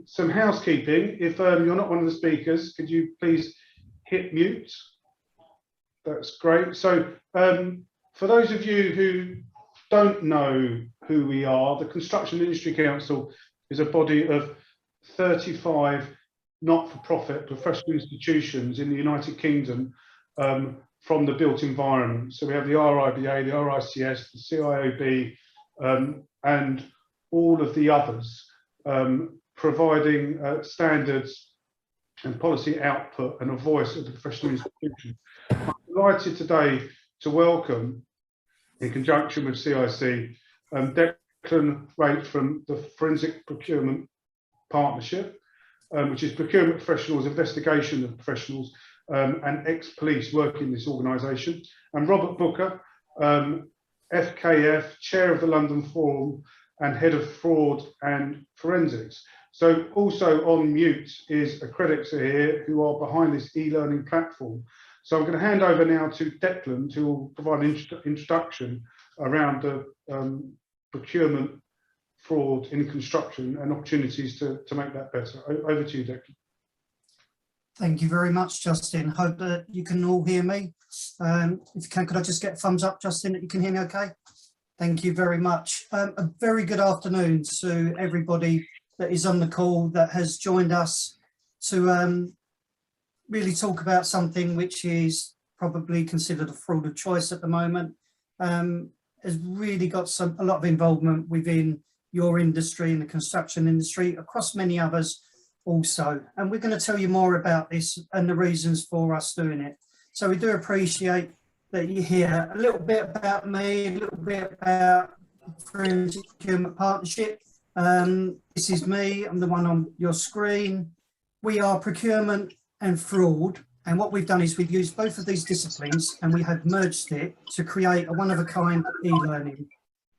some housekeeping. If you're not one of the speakers, could you please hit mute? That's great. So for those of you who don't know who we are, the Construction Industry Council is a body of 35 not-for-profit professional institutions in the United Kingdom from the built environment. So we have the RIBA, the RICS, the CIOB, and all of the others, providing standards and policy output and a voice of the professional institution. I'm delighted today to welcome, in conjunction with CIC, Declan Wright from the Forensic Procurement Partnership, which is procurement professionals, investigation of professionals, and ex-police work in this organisation, and Robert Booker, FKF, Chair of the London Forum and Head of Fraud and Forensics. So also on mute is accredex here, who are behind this e-learning platform. So I'm going to hand over now to Declan, who will provide an introduction around the procurement fraud in construction and opportunities to make that better. Over to you, Declan. Thank you very much, Justin. Hope that you can all hear me. If you can, could I just get a thumbs up, Justin, that you can hear me okay? Thank you very much. A very good afternoon to everybody that is on the call that has joined us to really talk about something which is probably considered a fraud of choice at the moment. Has really got a lot of involvement within your industry and the construction industry, across many others also. And we're going to tell you more about this and the reasons for us doing it. So we do appreciate that you hear a little bit about me, a little bit about Forensic Procurement Partnership. This is me, I'm the one on your screen. We are procurement and fraud. And what we've done is we've used both of these disciplines and we have merged it to create a one-of-a-kind e-learning.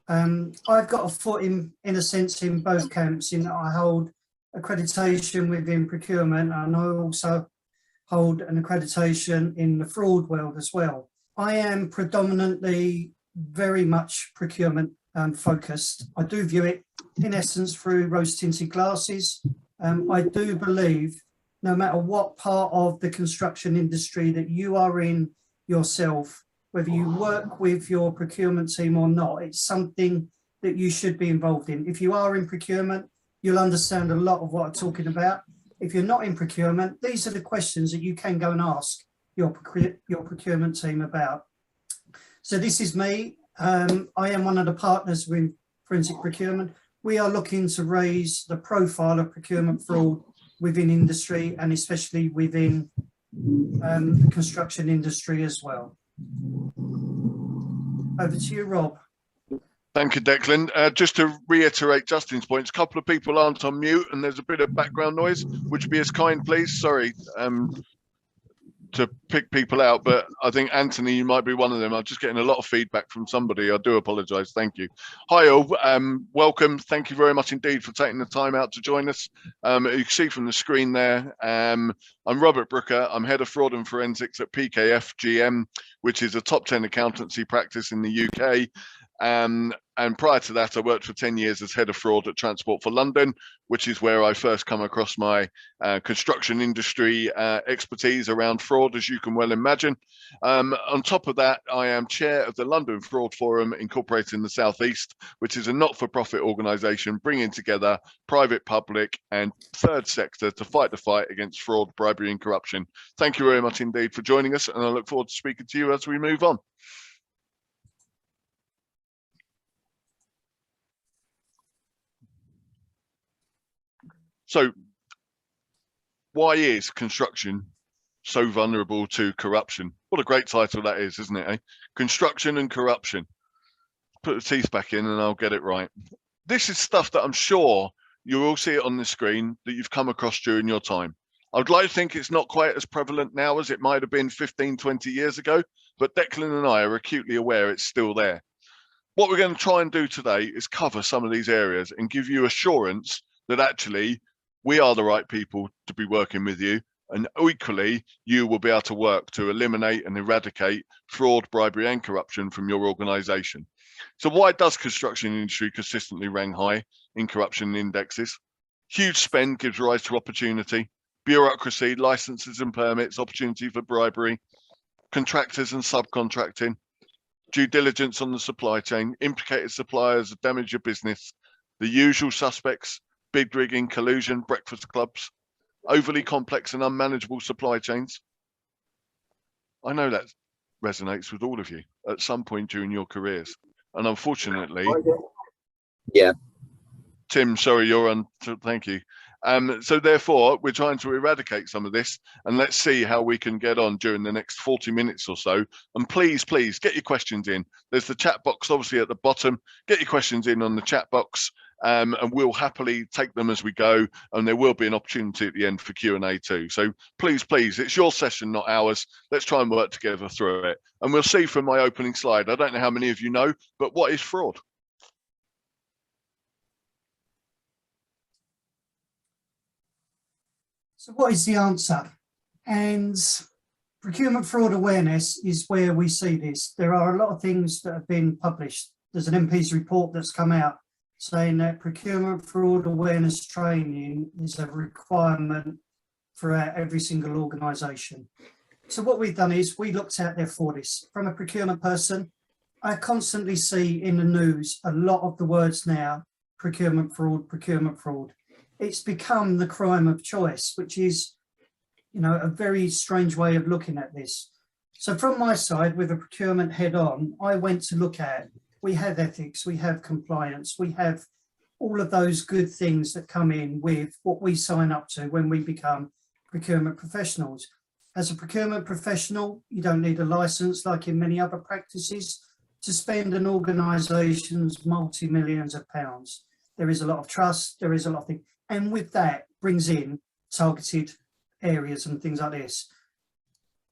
I've got a foot in a sense in both camps, in that I hold accreditation within procurement, and I also hold an accreditation in the fraud world as well. I am predominantly very much procurement focused. I do view it in essence through rose-tinted glasses. I do believe no matter what part of the construction industry that you are in yourself, whether you work with your procurement team or not, it's something that you should be involved in. If you are in procurement, you'll understand a lot of what I'm talking about. If you're not in procurement, these are the questions that you can go and ask your procurement team about. So this is me. I am one of the partners with Forensic Procurement. We are looking to raise the profile of procurement fraud within industry, and especially within the construction industry as well. Over to you, Rob. Thank you, Declan. Just to reiterate Justin's points, a couple of people aren't on mute and there's a bit of background noise. Would you be as kind, please? Sorry to pick people out, but I think Anthony, you might be one of them. I'm just getting a lot of feedback from somebody. I do apologise. Thank you. Hi all, welcome. Thank you very much indeed for taking the time out to join us. You can see from the screen there, I'm Robert Brooker. I'm Head of Fraud and Forensics at PKF GM, which is a top 10 accountancy practice in the UK. And prior to that, I worked for 10 years as head of fraud at Transport for London, which is where I first come across my construction industry expertise around fraud, as you can well imagine. On top of that, I am chair of the London Fraud Forum, incorporated in the South East, which is a not-for-profit organisation bringing together private, public and third sector to fight the fight against fraud, bribery and corruption. Thank you very much indeed for joining us, and I look forward to speaking to you as we move on. So why is construction so vulnerable to corruption? What a great title that is, isn't it? Eh? Construction and corruption. Put the teeth back in and I'll get it right. This is stuff that I'm sure you'll all see it on the screen that you've come across during your time. I'd like to think it's not quite as prevalent now as it might have been 15, 20 years ago, but Declan and I are acutely aware it's still there. What we're going to try and do today is cover some of these areas and give you assurance that actually we are the right people to be working with you, and equally you will be able to work to eliminate and eradicate fraud, bribery and corruption from your organisation. So why does construction industry consistently rank high in corruption indexes? Huge spend gives rise to opportunity. Bureaucracy, licenses and permits, opportunity for bribery, contractors and subcontracting, due diligence on the supply chain, implicated suppliers that damage your business, the usual suspects, bid rigging, collusion, breakfast clubs, overly complex and unmanageable supply chains. I know that resonates with all of you at some point during your careers. And unfortunately, Yeah. Tim, sorry, you're on. Thank you. So therefore, we're trying to eradicate some of this, and let's see how we can get on during the next 40 minutes or so. And please, please get your questions in. There's the chat box obviously at the bottom. Get your questions in on the chat box, and we'll happily take them as we go. And there will be an opportunity at the end for Q&A too. So please, please, it's your session, not ours. Let's try and work together through it. And we'll see from my opening slide. I don't know how many of you know, but what is fraud? So what is the answer? And procurement fraud awareness is where we see this. There are a lot of things that have been published. There's an MP's report that's come out saying that procurement fraud awareness training is a requirement throughout every single organisation. So what we've done is we looked out there for this. From a procurement person, I constantly see in the news a lot of the words now, procurement fraud, procurement fraud. It's become the crime of choice, which is, you know, a very strange way of looking at this. So from my side, with a procurement head on, I went to look at, we have ethics, we have compliance, we have all of those good things that come in with what we sign up to when we become procurement professionals. As a procurement professional, you don't need a license like in many other practices to spend an organisation's multi-millions of pounds. There is a lot of trust, there is a lot of things. And with that brings in targeted areas and things like this.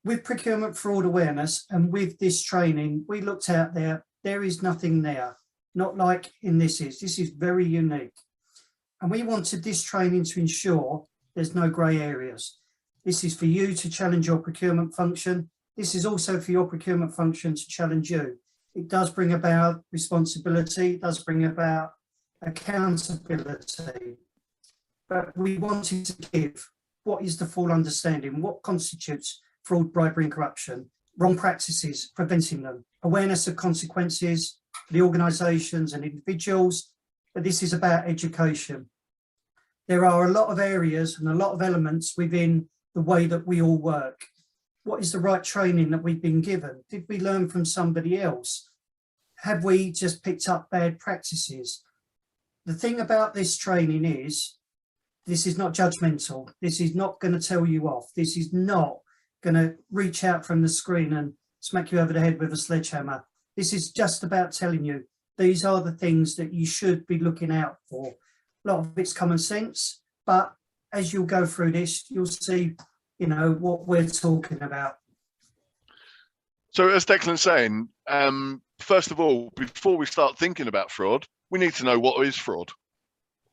With procurement fraud awareness and with this training, we looked out there, there is nothing there, not like in this is very unique. And we wanted this training to ensure there's no grey areas. This is for you to challenge your procurement function. This is also for your procurement function to challenge you. It does bring about responsibility, it does bring about accountability. But we wanted to give what is the full understanding, what constitutes fraud, bribery and corruption, wrong practices, preventing them, awareness of consequences for the organisations and individuals, but this is about education. There are a lot of areas and a lot of elements within the way that we all work. What is the right training that we've been given? Did we learn from somebody else? Have we just picked up bad practices? The thing about this training is, this is not judgmental. This is not going to tell you off. This is not going to reach out from the screen and smack you over the head with a sledgehammer. This is just about telling you these are the things that you should be looking out for. A lot of it's common sense, but as you'll go through this, you'll see, you know, what we're talking about. So as Declan's saying, first of all, before we start thinking about fraud, we need to know what is fraud.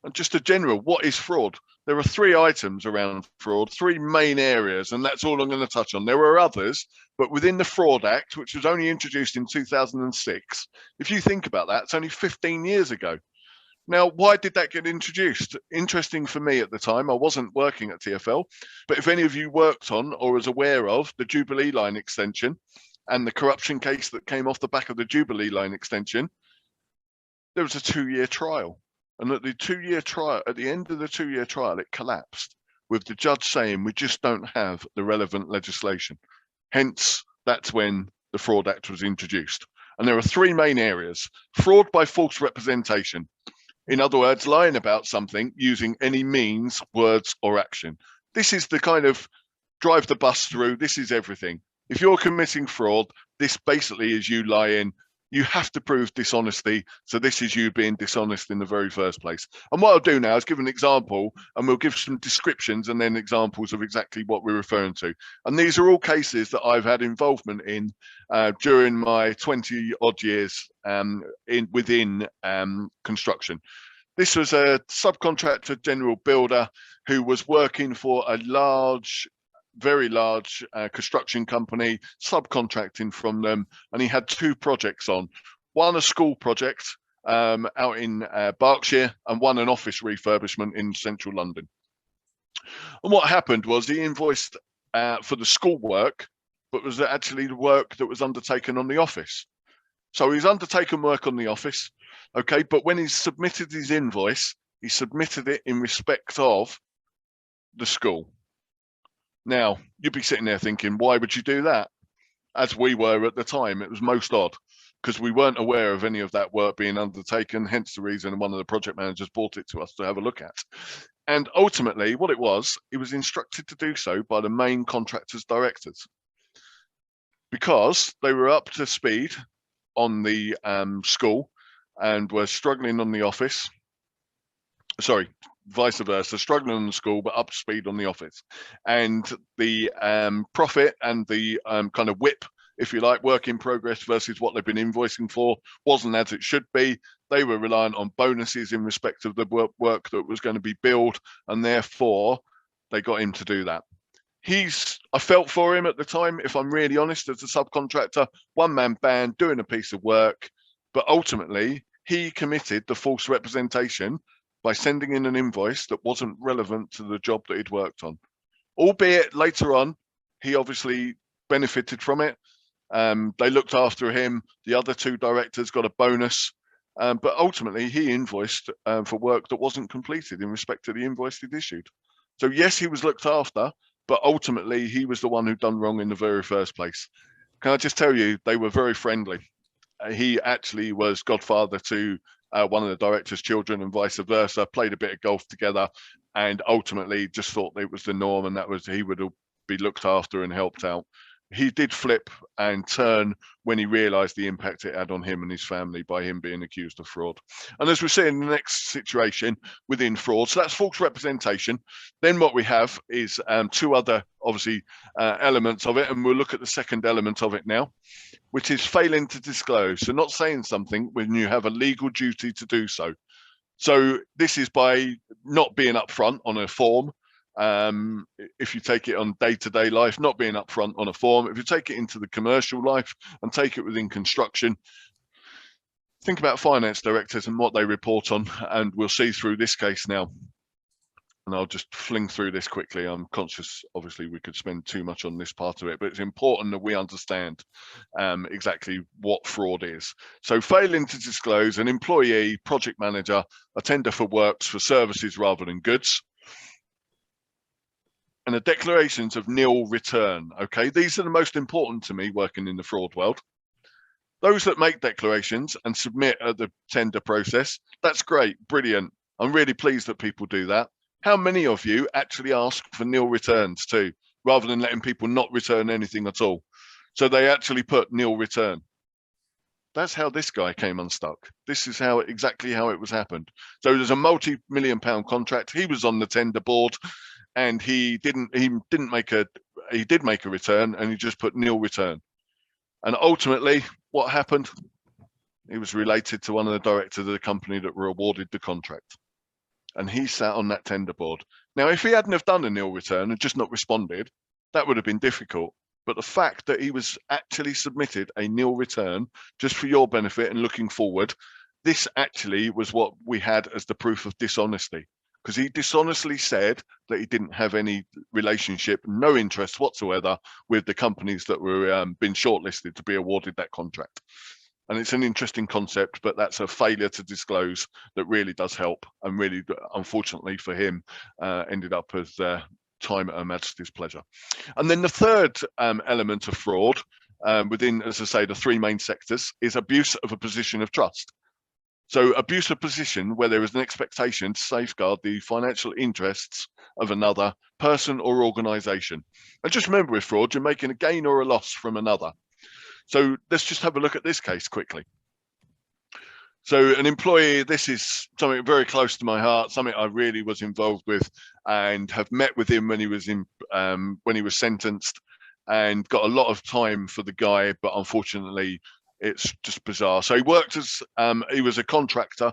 And just a general, what is fraud? There are three items around fraud, three main areas, and that's all I'm going to touch on. There are others, but within the Fraud Act, which was only introduced in 2006, if you think about that, it's only 15 years ago. Now, why did that get introduced? Interesting for me at the time, I wasn't working at TfL, but if any of you worked on or was aware of the Jubilee Line extension and the corruption case that came off the back of the Jubilee Line extension, there was a 2-year trial. And at the 2-year trial, at the end of the 2-year trial, it collapsed with the judge saying, we just don't have the relevant legislation. Hence, that's when the Fraud Act was introduced. And there are three main areas: fraud by false representation. In other words, lying about something using any means, words, or action. This is the kind of drive the bus through. This is everything. If you're committing fraud, this basically is you lying. You have to prove dishonesty. So this is you being dishonest in the very first place. And what I'll do now is give an example, and we'll give some descriptions and then examples of exactly what we're referring to. And these are all cases that I've had involvement in during my 20 odd years within construction. This was a subcontractor general builder who was working for a very large construction company, subcontracting from them, and he had two projects on. One, a school project, out in Berkshire, and one an office refurbishment in central London. And what happened was he invoiced for the school work, but was actually the work that was undertaken on the office. So he's undertaken work on the office, okay, but when he submitted his invoice, he submitted it in respect of the school. Now, you'd be sitting there thinking, why would you do that? As we were at the time, it was most odd, because we weren't aware of any of that work being undertaken, hence the reason one of the project managers brought it to us to have a look at. And ultimately, what it was instructed to do so by the main contractor's directors, because they were up to speed on the school and were struggling on the office. Sorry, vice versa, struggling on the school, but up to speed on the office. And the profit and the kind of WIP, if you like, work in progress versus what they've been invoicing for, wasn't as it should be. They were reliant on bonuses in respect of the work that was going to be billed, and therefore they got him to do that. I felt for him at the time, if I'm really honest, as a subcontractor, one-man band doing a piece of work, but ultimately he committed the false representation by sending in an invoice that wasn't relevant to the job that he'd worked on. Albeit later on, he obviously benefited from it. They looked after him. The other two directors got a bonus, but ultimately he invoiced for work that wasn't completed in respect to the invoice he'd issued. So yes, he was looked after, but ultimately he was the one who'd done wrong in the very first place. Can I just tell you, they were very friendly. He actually was godfather to one of the director's children and vice versa, played a bit of golf together, and ultimately just thought it was the norm, and that was he would be looked after and helped out. He did flip and turn when he realized the impact it had on him and his family by him being accused of fraud. And as we see in the next situation within fraud, so that's false representation. Then what we have is two other, obviously, elements of it, and we'll look at the second element of it now, which is failing to disclose. So not saying something when you have a legal duty to do so. So this is by not being upfront on a form. If you take it on day-to-day life, not being upfront on a form. If you take it into the commercial life and take it within construction, think about finance directors and what they report on, and we'll see through this case now. And I'll just fling through this quickly. I'm conscious, obviously, we could spend too much on this part of it, but it's important that we understand exactly what fraud is. So failing to disclose, an employee, project manager, a tender for works for services rather than goods, and the declarations of nil return. Okay, these are the most important to me working in the fraud world. Those that make declarations and submit at the tender process, that's great, brilliant. I'm really pleased that people do that. How many of you actually ask for nil returns too, rather than letting people not return anything at all? So they actually put nil return. That's how this guy came unstuck. This is exactly how it was happened. So there's a multi-million-pound contract. He was on the tender board, and he did make a return, and he just put nil return. And ultimately, what happened? He was related to one of the directors of the company that were awarded the contract, and he sat on that tender board. Now, if he hadn't have done a nil return and just not responded, that would have been difficult. But the fact that he was actually submitted a nil return, just for your benefit and looking forward, this actually was what we had as the proof of dishonesty. Because he dishonestly said that he didn't have any relationship, no interest whatsoever with the companies that were been shortlisted to be awarded that contract. And it's an interesting concept, but that's a failure to disclose that really does help, and really, unfortunately for him, ended up as time at Her Majesty's pleasure. And then the third element of fraud within, as I say, the three main sectors is abuse of a position of trust. So abuse of position where there is an expectation to safeguard the financial interests of another person or organisation. And just remember, with fraud, you're making a gain or a loss from another. So let's just have a look at this case quickly. So an employee, this is something very close to my heart, something I really was involved with, and have met with him when he was sentenced, and got a lot of time for the guy, but unfortunately, it's just bizarre. So he worked as, he was a contractor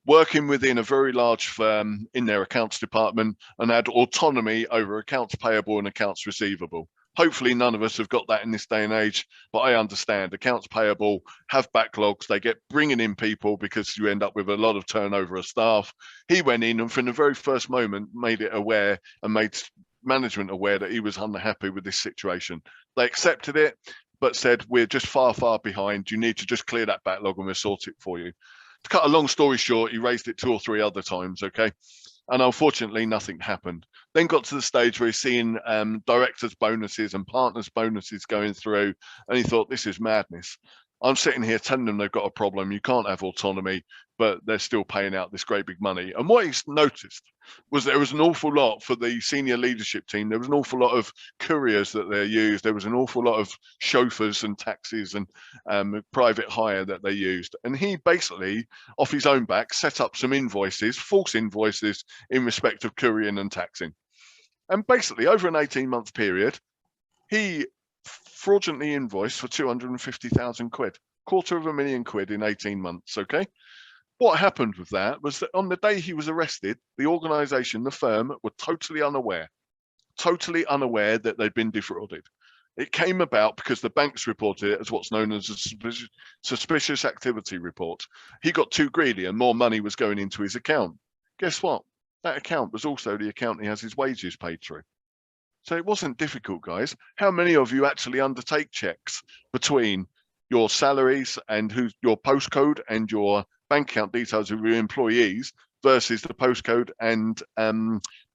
working within a very large firm in their accounts department, and had autonomy over accounts payable and accounts receivable. Hopefully none of us have got that in this day and age, but I understand accounts payable have backlogs. They get bringing in people because you end up with a lot of turnover of staff. He went in and from the very first moment made it aware and made management aware that he was unhappy with this situation. They accepted it, but said, we're just far, far behind. You need to just clear that backlog and we'll sort it for you. To cut a long story short, he raised it 2 or 3 other times, okay? And unfortunately, nothing happened. Then got to the stage where he's seeing directors' bonuses and partners' bonuses going through, and he thought, this is madness. I'm sitting here telling them they've got a problem. You can't have autonomy, but they're still paying out this great big money. And what he's noticed was there was an awful lot for the senior leadership team. There was an awful lot of couriers that they used. There was an awful lot of chauffeurs and taxis and private hire that they used. And he basically, off his own back, set up some invoices, false invoices in respect of couriering and taxing. And basically, over an 18-month period, he fraudulently invoiced for 250,000 quid, £250,000 in 18 months, okay? What happened with that was that on the day he was arrested, the organisation, the firm, were totally unaware that they'd been defrauded. It came about because the banks reported it as what's known as a suspicious activity report. He got too greedy and more money was going into his account. Guess what? That account was also the account he has his wages paid through. So it wasn't difficult, guys. How many of you actually undertake checks between your salaries and your postcode and your bank account details of your employees versus the postcode and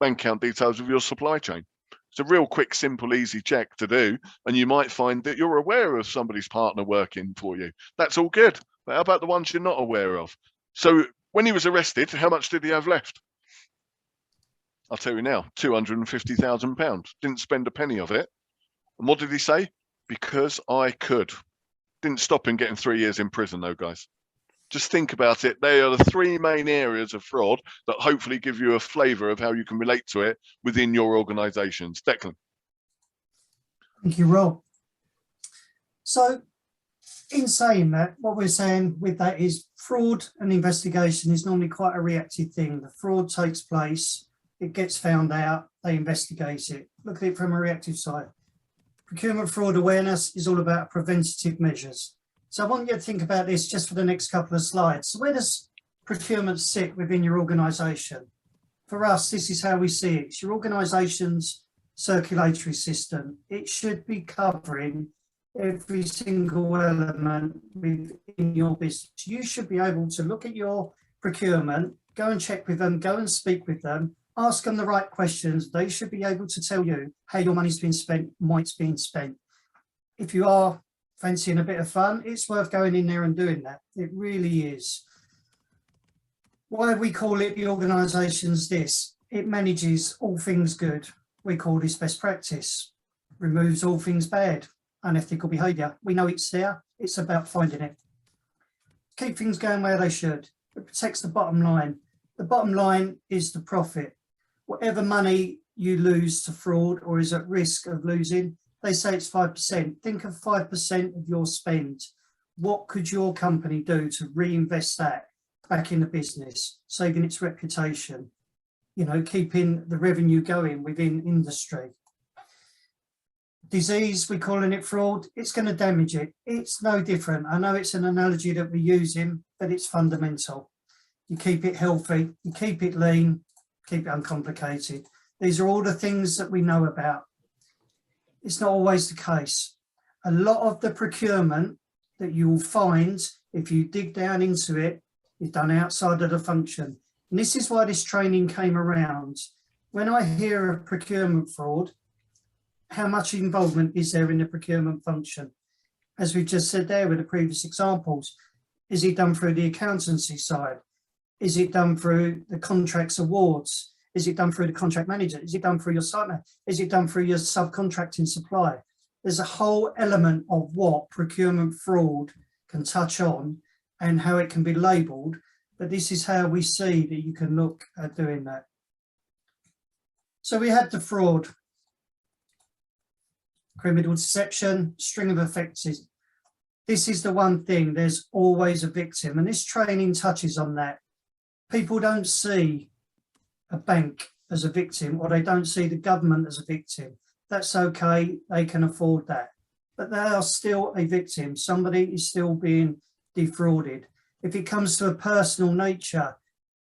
bank account details of your supply chain? It's a real quick, simple, easy check to do, and you might find that you're aware of somebody's partner working for you. That's all good. But how about the ones you're not aware of? So when he was arrested, how much did he have left? I'll tell you now, £250,000. Didn't spend a penny of it. And what did he say? Because I could. Didn't stop him getting 3 years in prison though, guys. Just think about it. They are the 3 main areas of fraud that hopefully give you a flavour of how you can relate to it within your organisations. Declan. Thank you, Rob. So in saying that, what we're saying with that is fraud and investigation is normally quite a reactive thing. The fraud takes place, it gets found out, they investigate it. Look at it from a reactive side. Procurement fraud awareness is all about preventative measures. So I want you to think about this just for the next couple of slides. So where does procurement sit within your organisation? For us, this is how we see it. It's your organisation's circulatory system. It should be covering every single element within your business. You should be able to look at your procurement, go and check with them, go and speak with them, ask them the right questions. They should be able to tell you how your money's been spent, why it's being spent. If you are fancying a bit of fun, it's worth going in there and doing that. It really is. Why we call it the organisation's this? It manages all things good. We call this best practice. Removes all things bad, unethical behaviour. We know it's there. It's about finding it. Keep things going where they should. It protects the bottom line. The bottom line is the profit. Whatever money you lose to fraud or is at risk of losing, they say it's 5%. Think of 5% of your spend. What could your company do to reinvest that back in the business, saving its reputation, you know, keeping the revenue going within industry? Disease, we're calling it fraud, it's going to damage it. It's no different. I know it's an analogy that we're using, but it's fundamental. You keep it healthy, you keep it lean, keep it uncomplicated. These are all the things that we know about. It's not always the case. A lot of the procurement that you will find, if you dig down into it, is done outside of the function. And this is why this training came around. When I hear of procurement fraud, how much involvement is there in the procurement function? As we just said there with the previous examples, is it done through the accountancy side? Is it done through the contracts awards? Is it done through the contract manager? Is it done through your site manager? Is it done through your subcontracting supply? There's a whole element of what procurement fraud can touch on and how it can be labelled, but this is how we see that you can look at doing that. So we had the fraud, criminal deception, string of effects. This is the one thing, there's always a victim, and this training touches on that. People don't see a bank as a victim, or they don't see the government as a victim. that's okay, they can afford that. But they are still a victim. Somebody is still being defrauded. If it comes to a personal nature,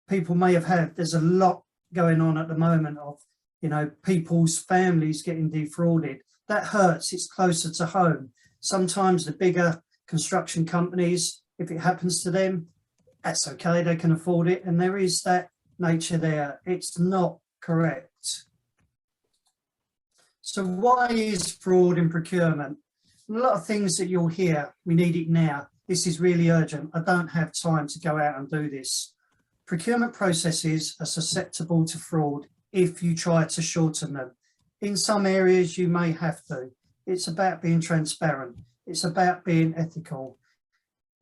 people may have had, there's a lot going on at the moment of, you know, people's families getting defrauded. That hurts, it's closer to home. Sometimes the bigger construction companies, if it happens to them, that's okay, they can afford it. And there is that nature there. It's not correct. So why is fraud in procurement? A lot of things that you'll hear, we need it now. This is really urgent. I don't have time to go out and do this. Procurement processes are susceptible to fraud if you try to shorten them. In some areas, you may have to. It's about being transparent. It's about being ethical.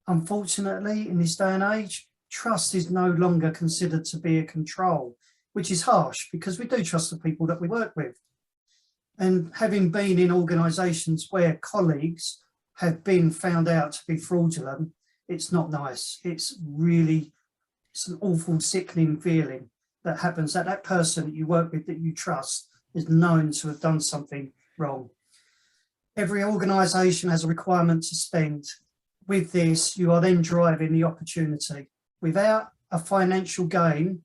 Unfortunately, in this day and age, trust is no longer considered to be a control, which is harsh because we do trust the people that we work with. And having been in organisations where colleagues have been found out to be fraudulent, it's not nice. It's an awful, sickening feeling that happens, that that person that you work with, that you trust, is known to have done something wrong. Every organisation has a requirement to spend. With this, you are then driving the opportunity. Without a financial gain,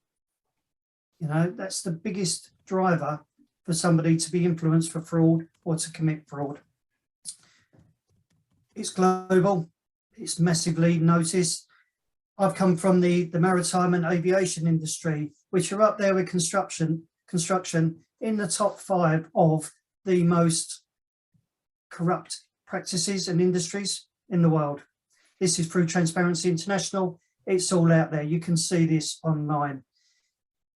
you know, that's the biggest driver for somebody to be influenced for fraud or to commit fraud. It's global, it's massively noticed. I've come from the maritime and aviation industry, which are up there with construction in the top 5 of the most corrupt practices and industries in the world. This is through Transparency International. It's all out there. You can see this online.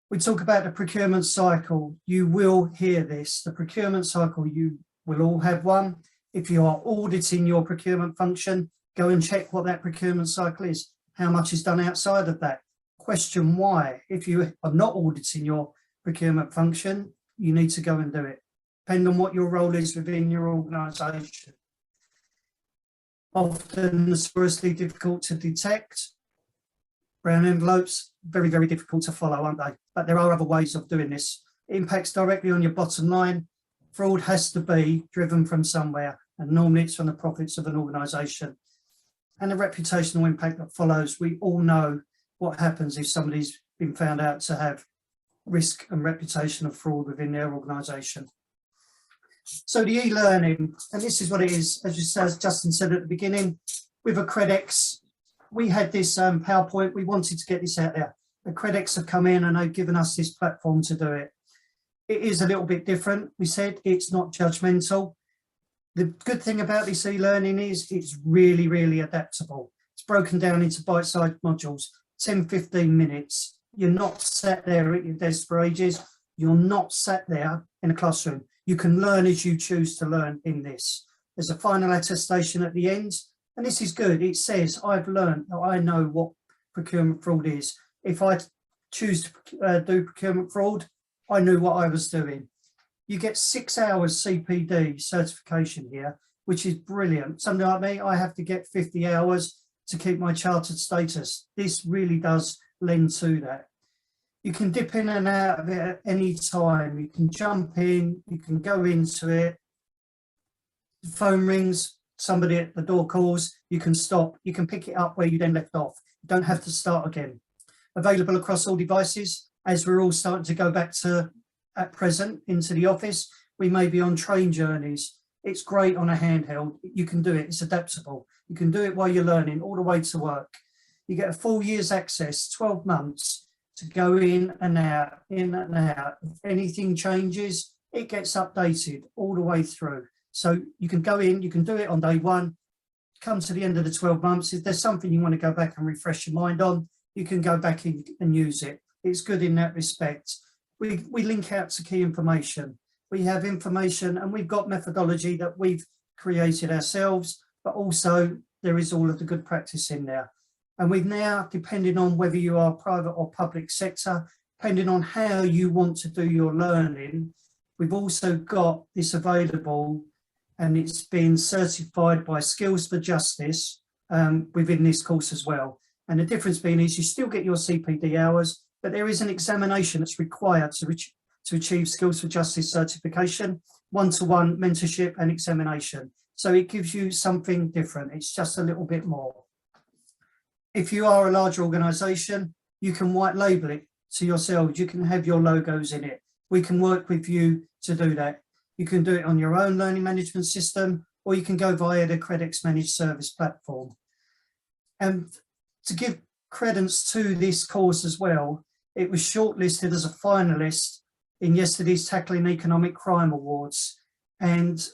We talk about the procurement cycle. You will hear this. The procurement cycle, you will all have one. If you are auditing your procurement function, go and check what that procurement cycle is. How much is done outside of that? Question why. If you are not auditing your procurement function, you need to go and do it. Depending on what your role is within your organisation. Often notoriously difficult to detect. Brown envelopes, very, very difficult to follow, aren't they? But there are other ways of doing this. It impacts directly on your bottom line. Fraud has to be driven from somewhere, and normally it's from the profits of an organisation. And the reputational impact that follows. We all know what happens if somebody's been found out to have risk and reputation of fraud within their organisation. So the e-learning, and this is what it is, as Justin said at the beginning, with accredex, we had this PowerPoint, we wanted to get this out there. Accredex have come in and they've given us this platform to do it. It is a little bit different. We said it's not judgmental. The good thing about this e-learning is it's really, really adaptable. It's broken down into bite-sized modules, 10, 15 minutes. You're not sat there at your desk for ages. You're not sat there in a classroom. You can learn as you choose to learn in this. There's a final attestation at the end, and this is good. It says, I've learned, I know what procurement fraud is. If I choose to do procurement fraud, I knew what I was doing. You get 6 hours CPD certification here, which is brilliant. Somebody like me, I have to get 50 hours to keep my chartered status. This really does lend to that. You can dip in and out of it at any time. You can jump in, you can go into it. The phone rings, somebody at the door calls, you can stop, you can pick it up where you then left off. You don't have to start again. Available across all devices, as we're all starting to go back to at present into the office. We may be on train journeys. It's great on a handheld. You can do it, it's adaptable. You can do it while you're learning all the way to work. You get a full year's access, 12 months to go in and out, in and out. If anything changes, it gets updated all the way through. So you can go in, you can do it on day one, come to the end of the 12 months. If there's something you want to go back and refresh your mind on, you can go back in and use it. It's good in that respect. We link out to key information. We have information and we've got methodology that we've created ourselves, but also there is all of the good practice in there. And we've now, depending on whether you are private or public sector, depending on how you want to do your learning, we've also got this available, and it's been certified by Skills for Justice within this course as well. And the difference being is you still get your CPD hours, but there is an examination that's required to achieve Skills for Justice certification, one-to-one mentorship and examination. So it gives you something different. It's just a little bit more. If you are a large organisation, you can white label it to yourselves. You can have your logos in it. We can work with you to do that. You can do it on your own learning management system, or you can go via the accredex managed service platform. And to give credence to this course as well, it was shortlisted as a finalist in yesterday's Tackling Economic Crime Awards. And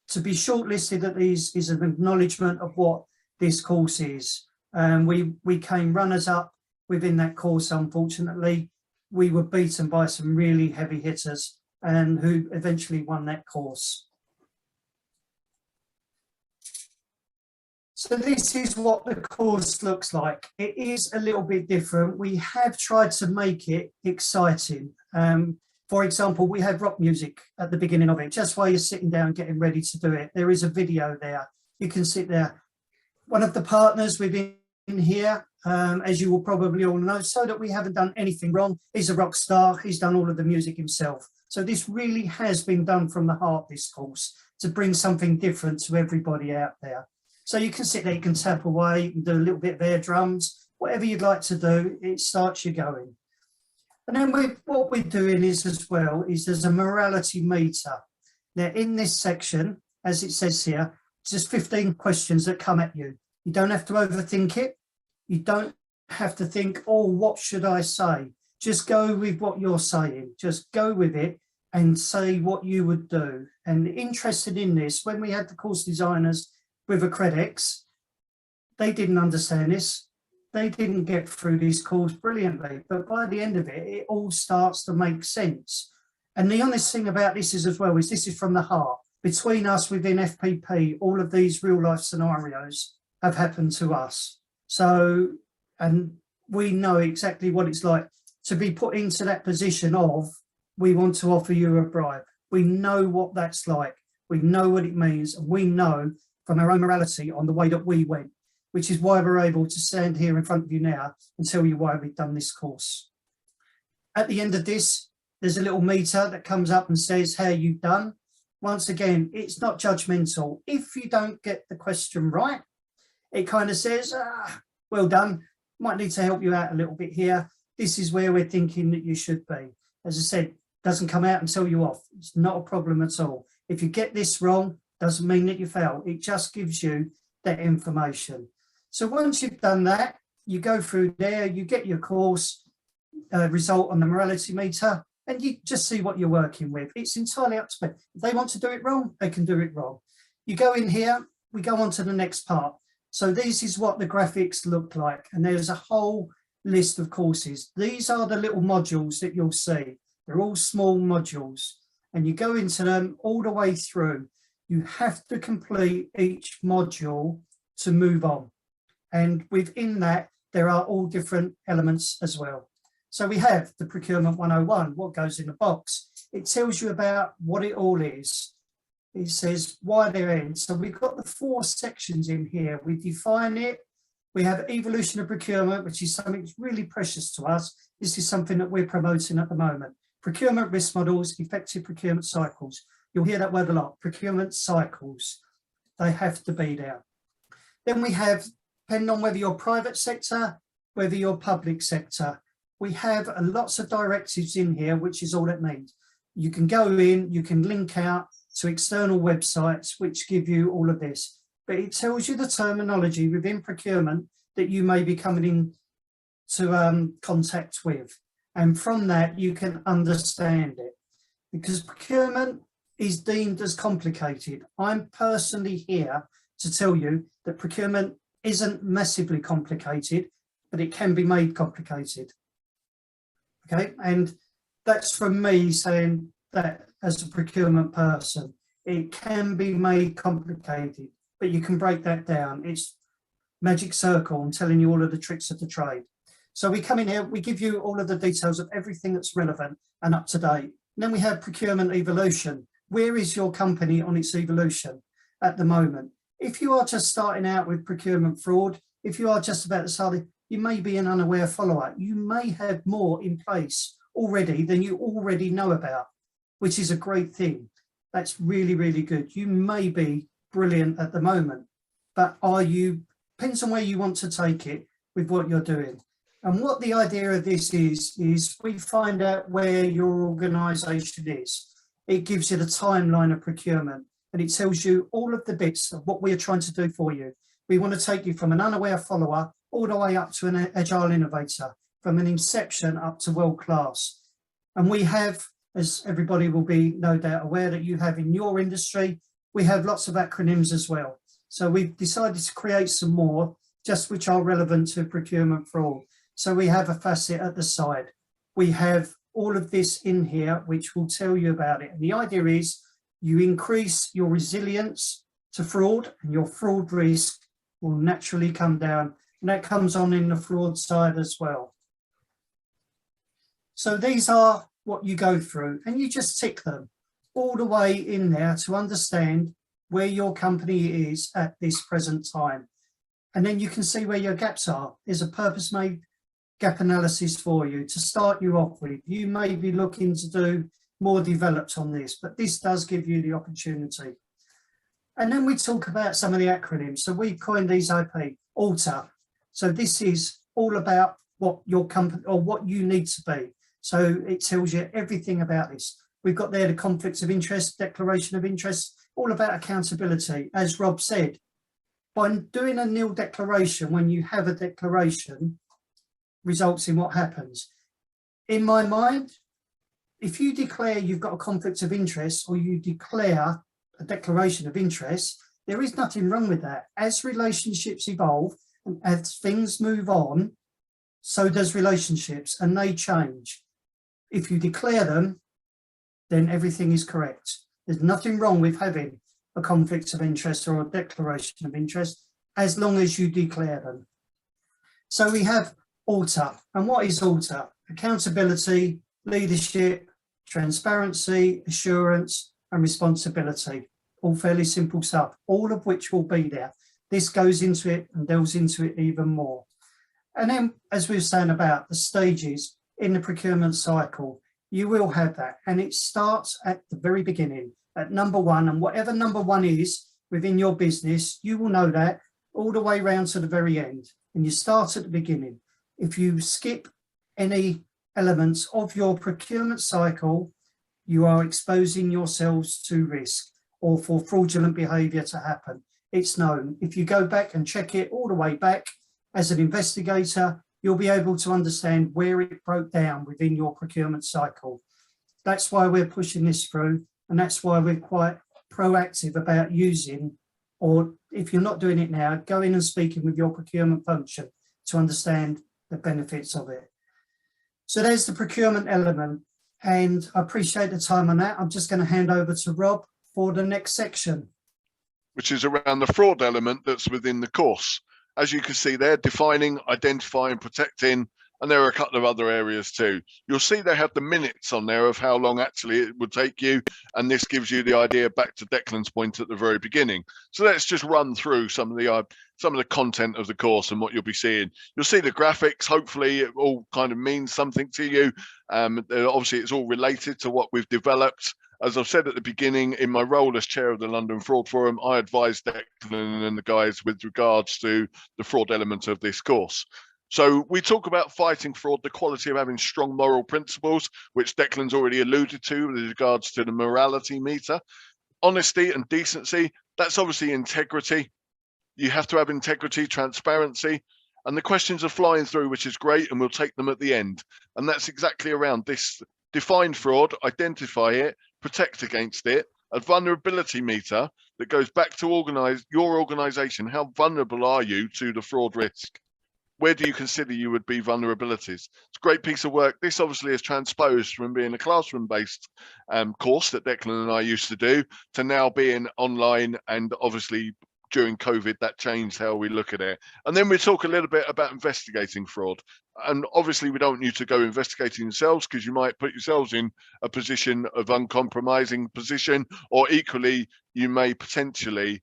to be shortlisted at these is an acknowledgement of what this course is. We came runners up within that course, unfortunately. We were beaten by some really heavy hitters and who eventually won that course. So this is what the course looks like. It is a little bit different. We have tried to make it exciting. For example, we have rock music at the beginning of it, just while you're sitting down getting ready to do it. There is a video there. You can sit there. One of the partners within here, as you will probably all know, so that we haven't done anything wrong, he's a rock star. He's done all of the music himself. So this really has been done from the heart, this course, to bring something different to everybody out there. So you can sit there, you can tap away, you can do a little bit of air drums, whatever you'd like to do, it starts you going. And then what we're doing is as well, is there's a morality meter. Now in this section, as it says here, just 15 questions that come at you. You don't have to overthink it. You don't have to think, oh, what should I say? Just go with what you're saying. Just go with it and say what you would do. And interested in this, when we had the course designers with accredex, they didn't understand this. They didn't get through this course brilliantly, but by the end of it, it all starts to make sense. And the honest thing about this is as well, is this is from the heart. Between us within FPP, all of these real life scenarios have happened to us. So, and we know exactly what it's like to be put into that position of, we want to offer you a bribe. We know what that's like. We know what it means. And we know from our own morality on the way that we went, which is why we're able to stand here in front of you now and tell you why we've done this course. At the end of this, there's a little meter that comes up and says how you've done. Once again, it's not judgmental. If you don't get the question right, it kind of says, well done, might need to help you out a little bit here. This is where we're thinking that you should be. As I said, doesn't come out and tell you off. It's not a problem at all. If you get this wrong, doesn't mean that you fail. It just gives you that information. So once you've done that, you go through there, you get your course result on the morality meter, and you just see what you're working with. It's entirely up to them. If they want to do it wrong, they can do it wrong. You go in here, we go on to the next part. So this is what the graphics look like. And there's a whole list of courses. These are the little modules that you'll see. They're all small modules. And you go into them all the way through. You have to complete each module to move on. And within that, there are all different elements as well. So we have the Procurement 101, what goes in the box. It tells you about what it all is. It says why they're in. So we've got the 4 sections in here. We define it. We have evolution of procurement, which is something that's really precious to us. This is something that we're promoting at the moment. Procurement risk models, effective procurement cycles. You'll hear that word a lot, procurement cycles. They have to be there. Then we have, depending on whether you're private sector, whether you're public sector, we have lots of directives in here, which is all it means. You can go in, you can link out to external websites, which give you all of this. But it tells you the terminology within procurement that you may be coming into contact with. And from that, you can understand it. Because procurement is deemed as complicated. I'm personally here to tell you that procurement isn't massively complicated, but it can be made complicated. Okay, and that's from me saying that as a procurement person. It can be made complicated, but you can break that down. It's magic circle. I'm telling you all of the tricks of the trade. So we come in here, we give you all of the details of everything that's relevant and up to date. And then we have Procurement Evolution. Where is your company on its evolution at the moment? If you are just starting out with procurement fraud, if you are just about to start, you may be an unaware follower. You may have more in place already than you already know about, which is a great thing. That's really, really good. You may be brilliant at the moment, but depends on where you want to take it with what you're doing. And what the idea of this is we find out where your organisation is. It gives you the timeline of procurement, and it tells you all of the bits of what we're trying to do for you. We want to take you from an unaware follower all the way up to an agile innovator, from an inception up to world class. And we have, as everybody will be no doubt aware that you have in your industry, we have lots of acronyms as well. So we've decided to create some more, just which are relevant to procurement for all. So we have a facet at the side. We have all of this in here, which will tell you about it. And the idea is you increase your resilience to fraud, and your fraud risk will naturally come down. And that comes on in the fraud side as well. So these are what you go through, and you just tick them all the way in there to understand where your company is at this present time. And then you can see where your gaps are. There's a purpose-made gap analysis for you to start you off with. You may be looking to do more developed on this, but this does give you the opportunity. And then we talk about some of the acronyms. So we've coined these IP, ALTER. So this is all about what your company or what you need to be. So it tells you everything about this. We've got there the conflicts of interest, declaration of interest, all about accountability. As Rob said, by doing a nil declaration, when you have a declaration, results in what happens. In my mind, if you declare you've got a conflict of interest, or you declare a declaration of interest, there is nothing wrong with that. As relationships evolve and as things move on, so does relationships, and they change. If you declare them, then everything is correct. There's nothing wrong with having a conflict of interest or a declaration of interest, as long as you declare them. So we have ALTER. And what is ALTER? Accountability, leadership, transparency, assurance, and responsibility. All fairly simple stuff, all of which will be there. This goes into it and delves into it even more. And then, as we were saying about the stages in the procurement cycle, you will have that. And it starts at the very beginning, at number one. And whatever number one is within your business, you will know that all the way round to the very end. And you start at the beginning. If you skip any elements of your procurement cycle, you are exposing yourselves to risk or for fraudulent behaviour to happen. It's known. If you go back and check it all the way back as an investigator, you'll be able to understand where it broke down within your procurement cycle. That's why we're pushing this through, and that's why we're quite proactive about using, or if you're not doing it now, go in and speaking with your procurement function to understand the benefits of it. So there's the procurement element, and I appreciate the time on that. I'm just going to hand over to Rob for the next section, which is around the fraud element that's within the course. As you can see there, defining, identifying, protecting, and there are a couple of other areas too. You'll see they have the minutes on there of how long actually it would take you, and this gives you the idea back to Declan's point at the very beginning. So let's just run through some of the content of the course and what you'll be seeing. You'll see the graphics. Hopefully it all kind of means something to you. Obviously it's all related to what we've developed. As I've said at the beginning, in my role as chair of the London Fraud Forum, I advise Declan and the guys with regards to the fraud element of this course. So we talk about fighting fraud, the quality of having strong moral principles, which Declan's already alluded to with regards to the morality meter. Honesty and decency, that's obviously integrity. You have to have integrity, transparency, and the questions are flying through, which is great, and we'll take them at the end. And that's exactly around this. Define fraud, identify it, protect against it, a vulnerability meter that goes back to your organization. How vulnerable are you to the fraud risk? Where do you consider you would be vulnerabilities? It's a great piece of work. This obviously is transposed from being a classroom-based course that Declan and I used to do to now being online, and obviously during COVID, that changed how we look at it. And then we talk a little bit about investigating fraud. And obviously we don't want you to go investigating yourselves, because you might put yourselves in a position of uncompromising position, or equally you may potentially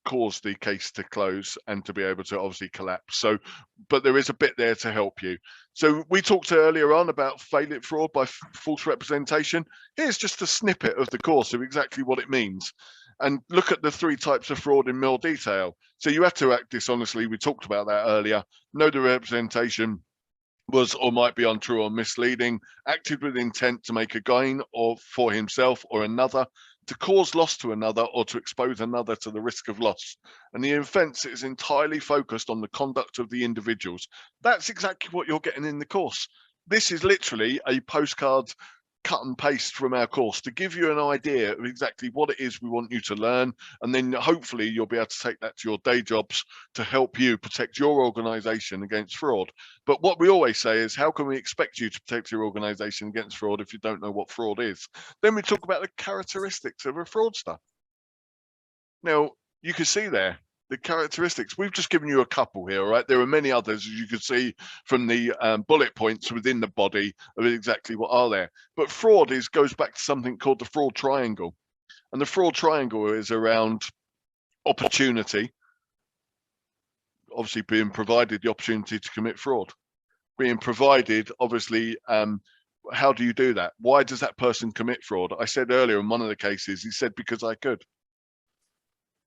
cause the case to close and to be able to obviously collapse. So, but there is a bit there to help you. So we talked earlier on about failure fraud by false representation. Here's just a snippet of the course of exactly what it means. And look at the 3 types of fraud in more detail. So you have to act dishonestly. We talked about that earlier. Know the representation was or might be untrue or misleading, acted with intent to make a gain or for himself or another, to cause loss to another or to expose another to the risk of loss. And the offence is entirely focused on the conduct of the individuals. That's exactly what you're getting in the course. This is literally a postcard cut and paste from our course to give you an idea of exactly what it is we want you to learn, and then hopefully you'll be able to take that to your day jobs to help you protect your organisation against fraud. But what we always say is, how can we expect you to protect your organisation against fraud if you don't know what fraud is? Then we talk about the characteristics of a fraudster. Now, you can see there the characteristics. We've just given you a couple here, right? There are many others, as you can see from the bullet points within the body of exactly what are there. But fraud goes back to something called the fraud triangle. And the fraud triangle is around opportunity, obviously being provided the opportunity to commit fraud, being provided, obviously, how do you do that? Why does that person commit fraud? I said earlier in one of the cases, he said, because I could.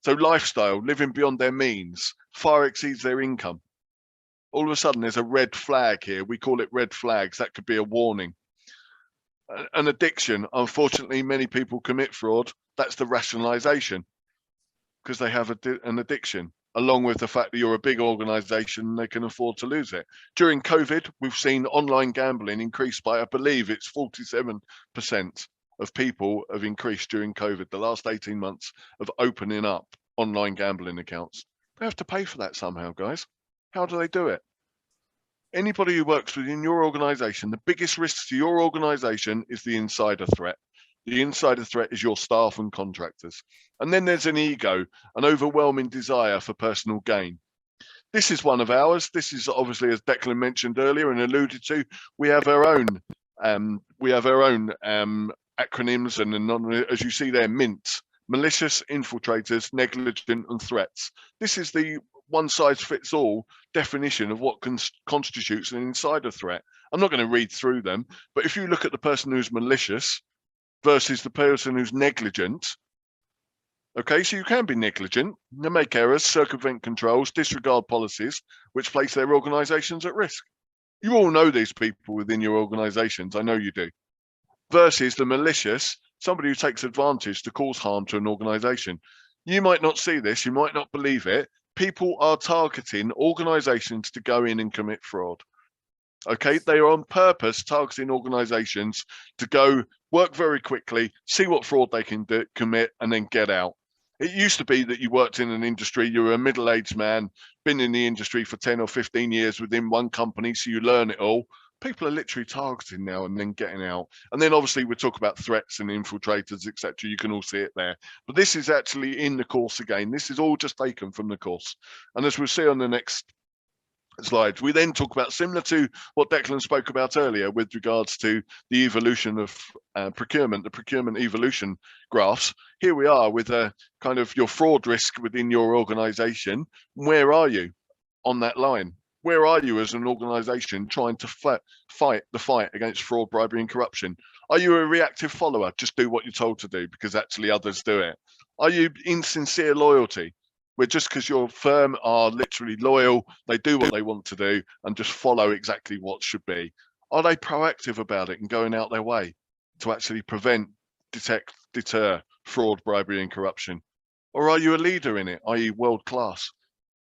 So lifestyle, living beyond their means, far exceeds their income. All of a sudden, there's a red flag here. We call it red flags. That could be a warning. An addiction. Unfortunately, many people commit fraud. That's the rationalization, because they have an addiction, along with the fact that you're a big organization, they can afford to lose it. During COVID, we've seen online gambling increase by, I believe it's 47% of people have increased during COVID, the last 18 months of opening up online gambling accounts. They have to pay for that somehow, guys. How do they do it? Anybody who works within your organization, the biggest risk to your organization is the insider threat. The insider threat is your staff and contractors. And then there's an ego, an overwhelming desire for personal gain. This is one of ours. This is obviously, as Declan mentioned earlier and alluded to, we have our own acronyms, and as you see there, MINT: malicious, infiltrators, negligent, and threats. This is the one-size-fits-all definition of what constitutes an insider threat. I'm not going to read through them, but if you look at the person who's malicious versus the person who's negligent, okay, so you can be negligent, you make errors, circumvent controls, disregard policies, which place their organizations at risk. You all know these people within your organizations, I know you do. Versus the malicious, somebody who takes advantage to cause harm to an organization. You might not see this, you might not believe it. People are targeting organizations to go in and commit fraud. Okay, they are on purpose targeting organizations to go work very quickly, see what fraud they can commit, and then get out. It used to be that you worked in an industry, you were a middle-aged man, been in the industry for 10 or 15 years within one company, so you learn it all. People are literally targeting now and then getting out. And then obviously we talk about threats and infiltrators, etc. You can all see it there. But this is actually in the course again. This is all just taken from the course. And as we'll see on the next slides, we then talk about, similar to what Declan spoke about earlier with regards to the evolution of procurement, the procurement evolution graphs. Here we are with a kind of your fraud risk within your organization. Where are you on that line? Where are you as an organization trying to fight the fight against fraud, bribery, and corruption? Are you a reactive follower? Just do what you're told to do because actually others do it. Are you insincere loyalty, where just because your firm are literally loyal, they do what they want to do and just follow exactly what should be? Are they proactive about it and going out their way to actually prevent, detect, deter fraud, bribery, and corruption? Or are you a leader in it, i.e. world class?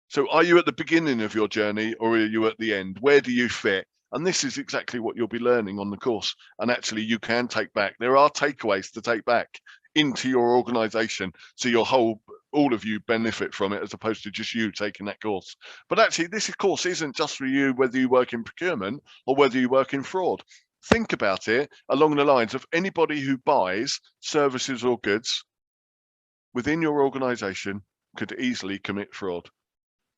So are you at the beginning of your journey or are you at the end? Where do you fit? And this is exactly what you'll be learning on the course. And actually you can take back. There are takeaways to take back into your organization, so your all of you benefit from it, as opposed to just you taking that course. But actually this course isn't just for you, whether you work in procurement or whether you work in fraud. Think about it along the lines of anybody who buys services or goods within your organization could easily commit fraud.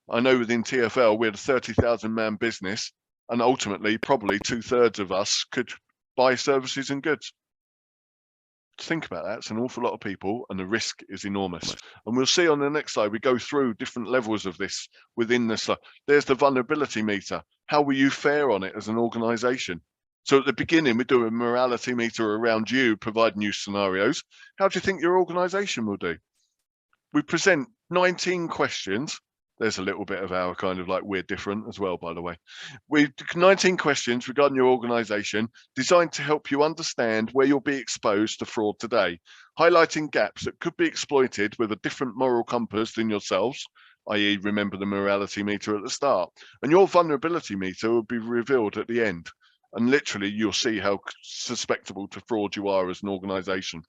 I know within TfL, we had a 30,000 man business, and ultimately probably 2/3 of us could buy services and goods. think about that. It's an awful lot of people and the risk is enormous. And we'll see on the next slide, we go through different levels of this within the slide. There's the vulnerability meter. How will you fare on it as an organization? So at the beginning, we do a morality meter around you, providing you scenarios. How do you think your organization will do? We present 19 questions. There's a little bit of our kind of like we're different as well, by the way. We've 19 questions regarding your organization designed to help you understand where you'll be exposed to fraud today, highlighting gaps that could be exploited with a different moral compass than yourselves, i.e. remember the morality meter at the start. And your vulnerability meter will be revealed at the end. And literally you'll see how susceptible to fraud you are as an organization.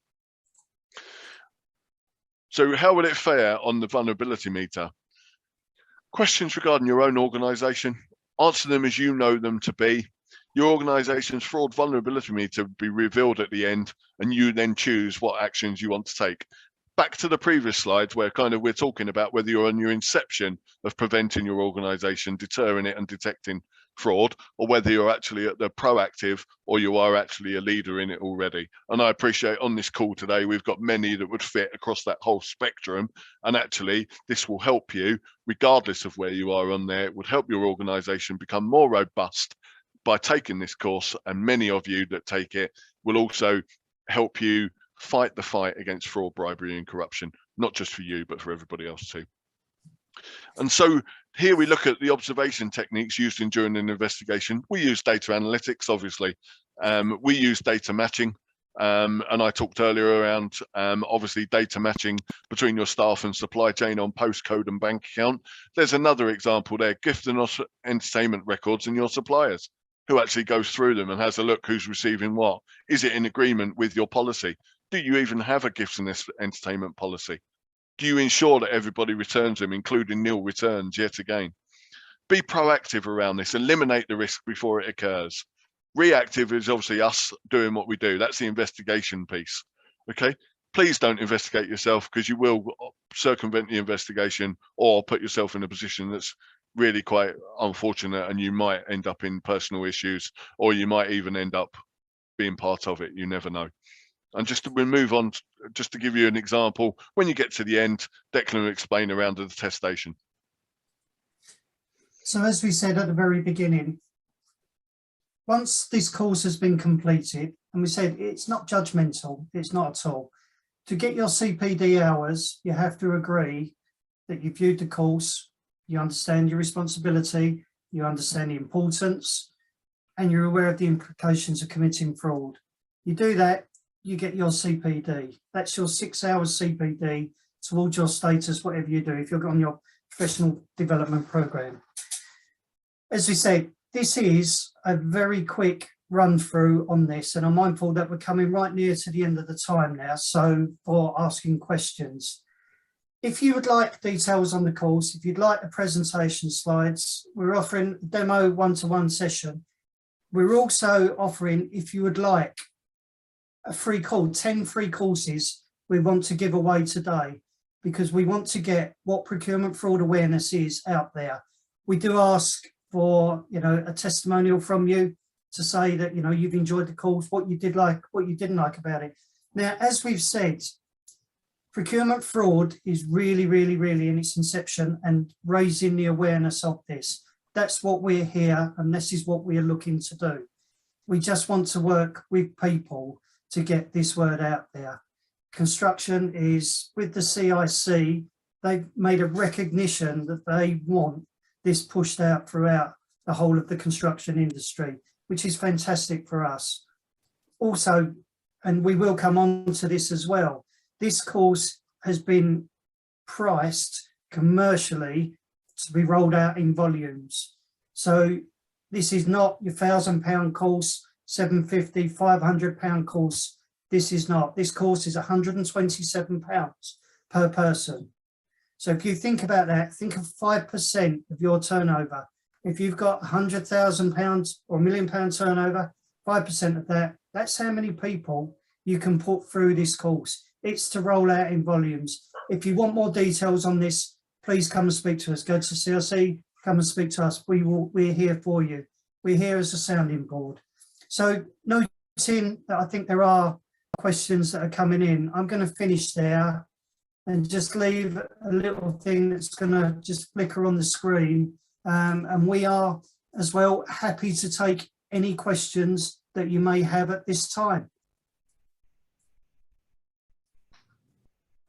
So how will it fare on the vulnerability meter? Questions regarding your own organization, answer them as you know them to be. Your organization's fraud vulnerability meter will be revealed at the end, and you then choose what actions you want to take. Back to the previous slides where kind of we're talking about whether you're on your inception of preventing your organization, deterring it and detecting fraud, or whether you're actually at the proactive or you are actually a leader in it already. And I appreciate on this call today, we've got many that would fit across that whole spectrum. And actually this will help you regardless of where you are on there. It would help your organization become more robust by taking this course. And many of you that take it will also help you fight the fight against fraud, bribery and corruption, not just for you, but for everybody else too. And so here we look at the observation techniques used in during an investigation. We use data analytics, obviously. We use data matching. And I talked earlier around, obviously, data matching between your staff and supply chain on postcode and bank account. There's another example there, gift and entertainment records and your suppliers, who actually goes through them and has a look who's receiving what. Is it in agreement with your policy? Do you even have a gifts and entertainment policy? Do you ensure that everybody returns them, including nil returns yet again? Be proactive around this, eliminate the risk before it occurs. Reactive is obviously us doing what we do. That's the investigation piece, okay? Please don't investigate yourself because you will circumvent the investigation or put yourself in a position that's really quite unfortunate and you might end up in personal issues or you might even end up being part of it. You never know. And we'll move on, just to give you an example, when you get to the end, Declan will explain around the testation. So as we said at the very beginning, once this course has been completed, and we said it's not judgmental, it's not at all. To get your CPD hours, you have to agree that you viewed the course, you understand your responsibility, you understand the importance, and you're aware of the implications of committing fraud. You do that, you get your CPD. That's your 6 hours CPD towards your status, whatever you do, if you're on your professional development program. As we said, this is a very quick run through on this, and I'm mindful that we're coming right near to the end of the time now, so for asking questions. If you would like details on the course, if you'd like the presentation slides, we're offering a demo one-to-one session. We're also offering, if you would like, a free call, 10 free courses we want to give away today because we want to get what procurement fraud awareness is out there. We do ask for, a testimonial from you to say that, you've enjoyed the course, what you did like, what you didn't like about it. Now, as we've said, procurement fraud is really, really, really in its inception and raising the awareness of this. That's what we're here and this is what we are looking to do. We just want to work with people to get this word out there. Construction is, with the CIC, they've made a recognition that they want this pushed out throughout the whole of the construction industry, which is fantastic for us. Also, and we will come on to this as well, this course has been priced commercially to be rolled out in volumes. So this is not your £1,000 course, £750, £500 course. This is not. This course is £127 per person. So if you think about that, think of 5% of your turnover. If you've got £100,000 or £1 million turnover, 5% of that, that's how many people you can put through this course. It's to roll out in volumes. If you want more details on this, please come and speak to us. Go to CRC, come and speak to us. We're here for you. We're here as a sounding board. So noting that I think there are questions that are coming in. I'm going to finish there and just leave a little thing that's going to just flicker on the screen. And we are as well happy to take any questions that you may have at this time.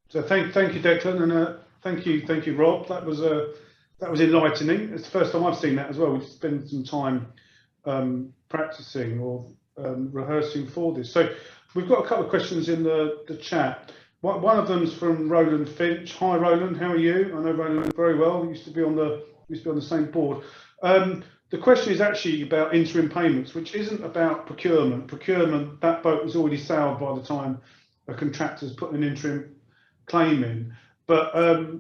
So thank you, Declan, and thank you, Rob. That was enlightening. It's the first time I've seen that as well. We've spent some time practicing or rehearsing for this. So we've got a couple of questions in the chat. One of them's from Roland Finch. Hi, Roland. How are you? I know Roland very well. We used to be on the same board. The question is actually about interim payments, which isn't about procurement. Procurement, that boat was already sailed by the time a contractor's put an interim claim in. But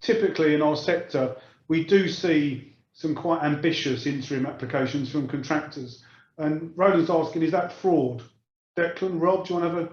typically in our sector, we do see some quite ambitious interim applications from contractors. And Roland's asking, is that fraud? Declan, Rob, do you want to have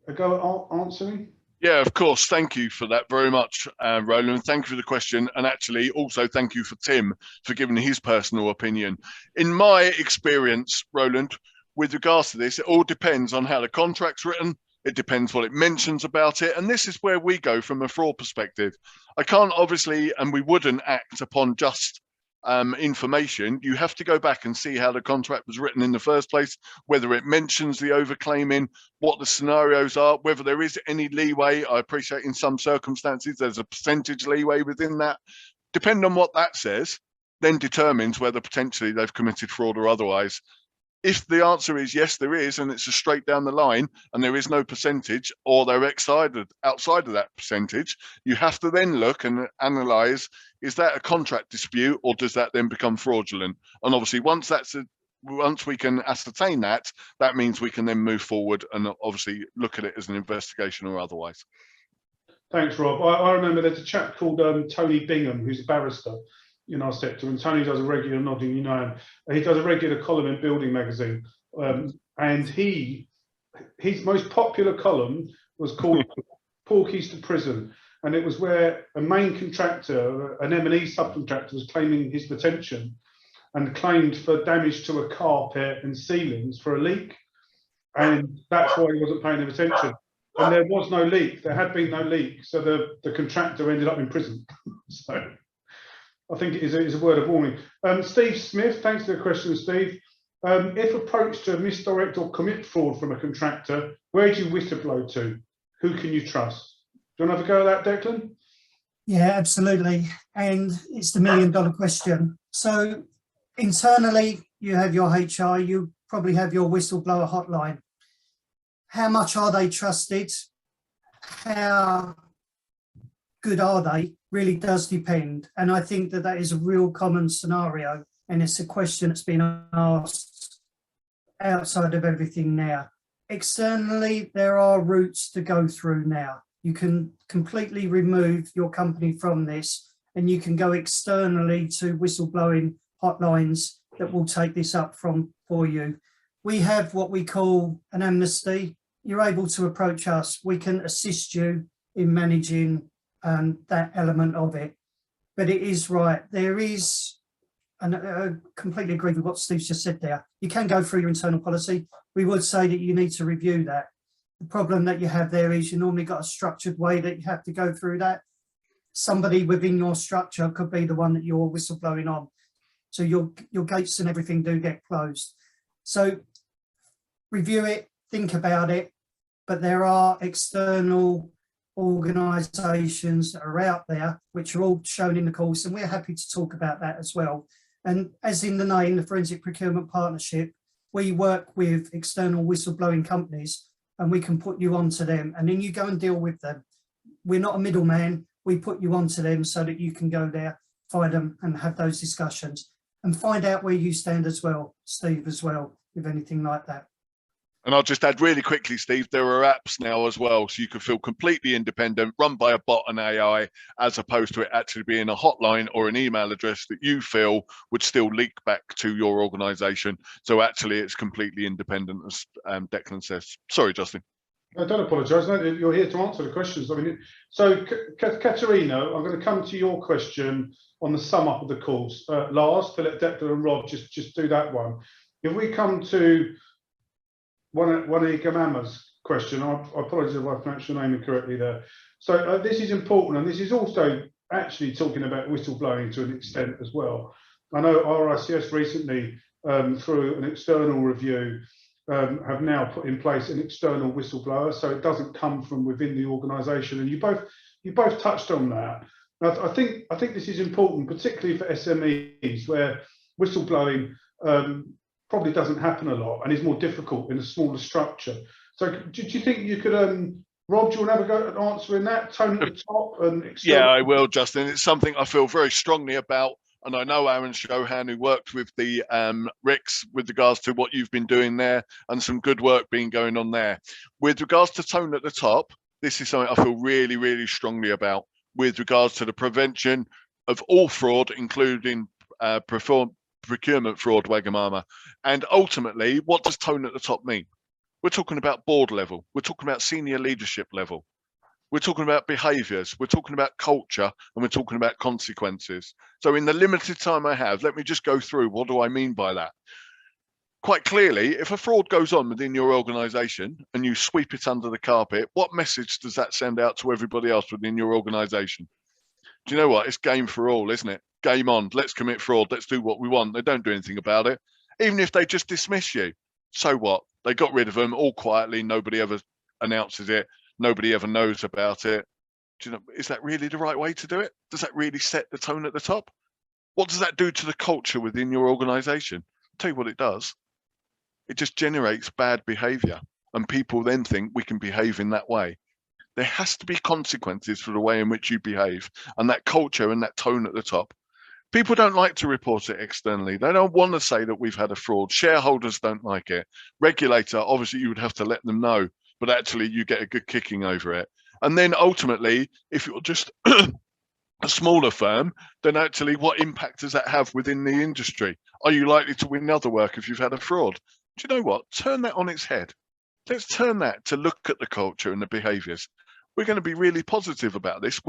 a go at answering? Yeah, of course. Thank you for that very much, Roland. Thank you for the question. And actually, also thank you for Tim for giving his personal opinion. In my experience, Roland, with regards to this, it all depends on how the contract's written. It depends what it mentions about it. And this is where we go from a fraud perspective. I can't obviously, and we wouldn't act upon just information. You have to go back and see how the contract was written in the first place, whether it mentions the overclaiming, what the scenarios are, whether there is any leeway. I appreciate in some circumstances there's a percentage leeway within that. Depending on what that says, then determines whether potentially they've committed fraud or otherwise. If the answer is yes, there is, and it's a straight down the line, and there is no percentage, or they're outside of that percentage, you have to then look and analyse, is that a contract dispute, or does that then become fraudulent? And obviously, once we can ascertain that, that means we can then move forward and obviously look at it as an investigation or otherwise. Thanks, Rob. I remember there's a chap called Tony Bingham, who's a barrister in our sector, and Tony does a regular nodding, you know him. He does a regular column in Building Magazine, and his most popular column was called Porkies to Prison, and it was where a main contractor, an M&E subcontractor, was claiming his retention and claimed for damage to a carpet and ceilings for a leak, and that's why he wasn't paying the retention. And there was no leak. There had been no leak, so the contractor ended up in prison. So I think it is a word of warning. Steve Smith, thanks for the question, Steve. If approached to misdirect or commit fraud from a contractor, where do you whistleblow to? Who can you trust? Do you want to have a go at that, Declan? Yeah, absolutely. And it's the $1 million question. So internally, you have your HR, you probably have your whistleblower hotline. How much are they trusted? How good are they? Really does depend. And I think that is a real common scenario. And it's a question that's been asked outside of everything now. Externally, there are routes to go through now. You can completely remove your company from this, and you can go externally to whistleblowing hotlines that will take this up for you. We have what we call an amnesty. You're able to approach us. We can assist you in managing that element of it. But it is right. There is, and I completely agree with what Steve's just said there. You can go through your internal policy. We would say that you need to review that. The problem that you have there is you normally got a structured way that you have to go through that. Somebody within your structure could be the one that you're whistleblowing on. So your gates and everything do get closed. So review it, think about it, but there are external organisations that are out there which are all shown in the course, and we're happy to talk about that as well. And as in the name, the Forensic Procurement Partnership, we work with external whistleblowing companies, and we can put you onto them, and then you go and deal with them. We're not a middleman. We put you onto them so that you can go there, find them, and have those discussions, and find out where you stand as well, Steve, as well, with anything like that. And I'll just add really quickly, Steve, there are apps now as well, so you can feel completely independent, run by a bot and AI, as opposed to it actually being a hotline or an email address that you feel would still leak back to your organisation. So actually, it's completely independent, as Declan says. Sorry, Justin. I don't apologise. No, you're here to answer the questions. I mean, so Katerina, I'm going to come to your question on the sum up of the course last, to let Declan and Rob just do that one. If we come to one of the Gamamas, question. I apologise if I pronounced your name incorrectly there. So this is important, and this is also actually talking about whistleblowing to an extent as well. I know RICS recently, through an external review, have now put in place an external whistleblower, so it doesn't come from within the organisation. And you both touched on that. I think this is important, particularly for SMEs, where whistleblowing probably doesn't happen a lot and is more difficult in a smaller structure. So do you think you could, Rob, do you want to have a go at answering that? Tone at the top and external? Yeah, I will, Justin. It's something I feel very strongly about. And I know Aaron Shohan, who worked with the RICS with regards to what you've been doing there, and some good work being going on there. With regards to tone at the top, this is something I feel really, really strongly about with regards to the prevention of all fraud, including procurement fraud, Wagamama. And ultimately, what does tone at the top mean? We're talking about board level. We're talking about senior leadership level. We're talking about behaviours, we're talking about culture, and we're talking about consequences. So in the limited time I have, let me just go through what do I mean by that. Quite clearly, if a fraud goes on within your organisation and you sweep it under the carpet, what message does that send out to everybody else within your organisation? Do you know what? It's game for all, isn't it? Game on, let's commit fraud, let's do what we want. They don't do anything about it. Even if they just dismiss you, so what? They got rid of them all quietly, nobody ever announces it. Nobody ever knows about it. Do you know, is that really the right way to do it? Does that really set the tone at the top? What does that do to the culture within your organisation? I'll tell you what it does. It just generates bad behaviour, and people then think we can behave in that way. There has to be consequences for the way in which you behave, and that culture and that tone at the top. People don't like to report it externally. They don't want to say that we've had a fraud. Shareholders don't like it. Regulator, obviously you would have to let them know, but actually you get a good kicking over it. And then ultimately, if you're just a smaller firm, then actually what impact does that have within the industry? Are you likely to win other work if you've had a fraud? Do you know what? Turn that on its head. Let's turn that to look at the culture and the behaviours. We're going to be really positive about this.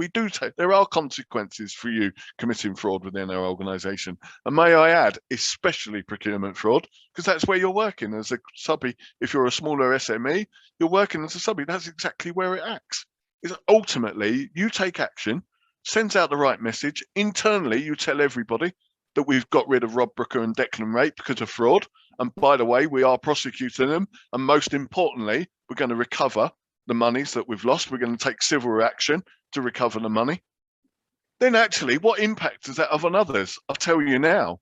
There are consequences for you committing fraud within our organisation. And may I add, especially procurement fraud, because that's where you're working as a subby. If you're a smaller SME, you're working as a subby. That's exactly where it acts. Is ultimately you take action, sends out the right message. Internally, you tell everybody that we've got rid of Rob Brooker and Declan Rape because of fraud. And by the way, we are prosecuting them. And most importantly, we're going to recover the monies that we've lost. We're going to take civil action to recover the money. Then actually, what impact does that have on others? I'll tell you now.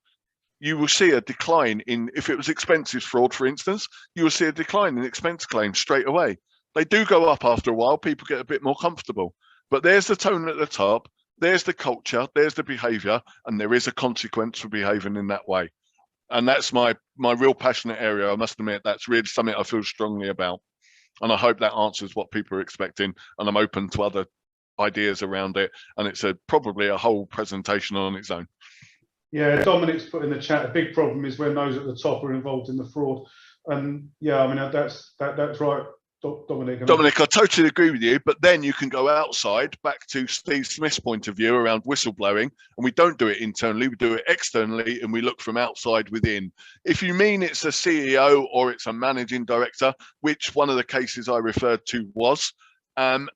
You will see a decline in, if it was expenses fraud, for instance, you will see a decline in expense claims straight away. They do go up after a while. People get a bit more comfortable. But there's the tone at the top. There's the culture. There's the behaviour. And there is a consequence for behaving in that way. And that's my real passionate area. I must admit, that's really something I feel strongly about. And I hope that answers what people are expecting. And I'm open to other ideas around it. And it's probably a whole presentation on its own. Yeah, Dominic's put in the chat, a big problem is when those at the top are involved in the fraud. And yeah, I mean, that's right, Dominic. Dominic, I totally agree with you, but then you can go outside, back to Steve Smith's point of view around whistleblowing, and we don't do it internally, we do it externally, and we look from outside within. If you mean it's a CEO or it's a managing director, which one of the cases I referred to was,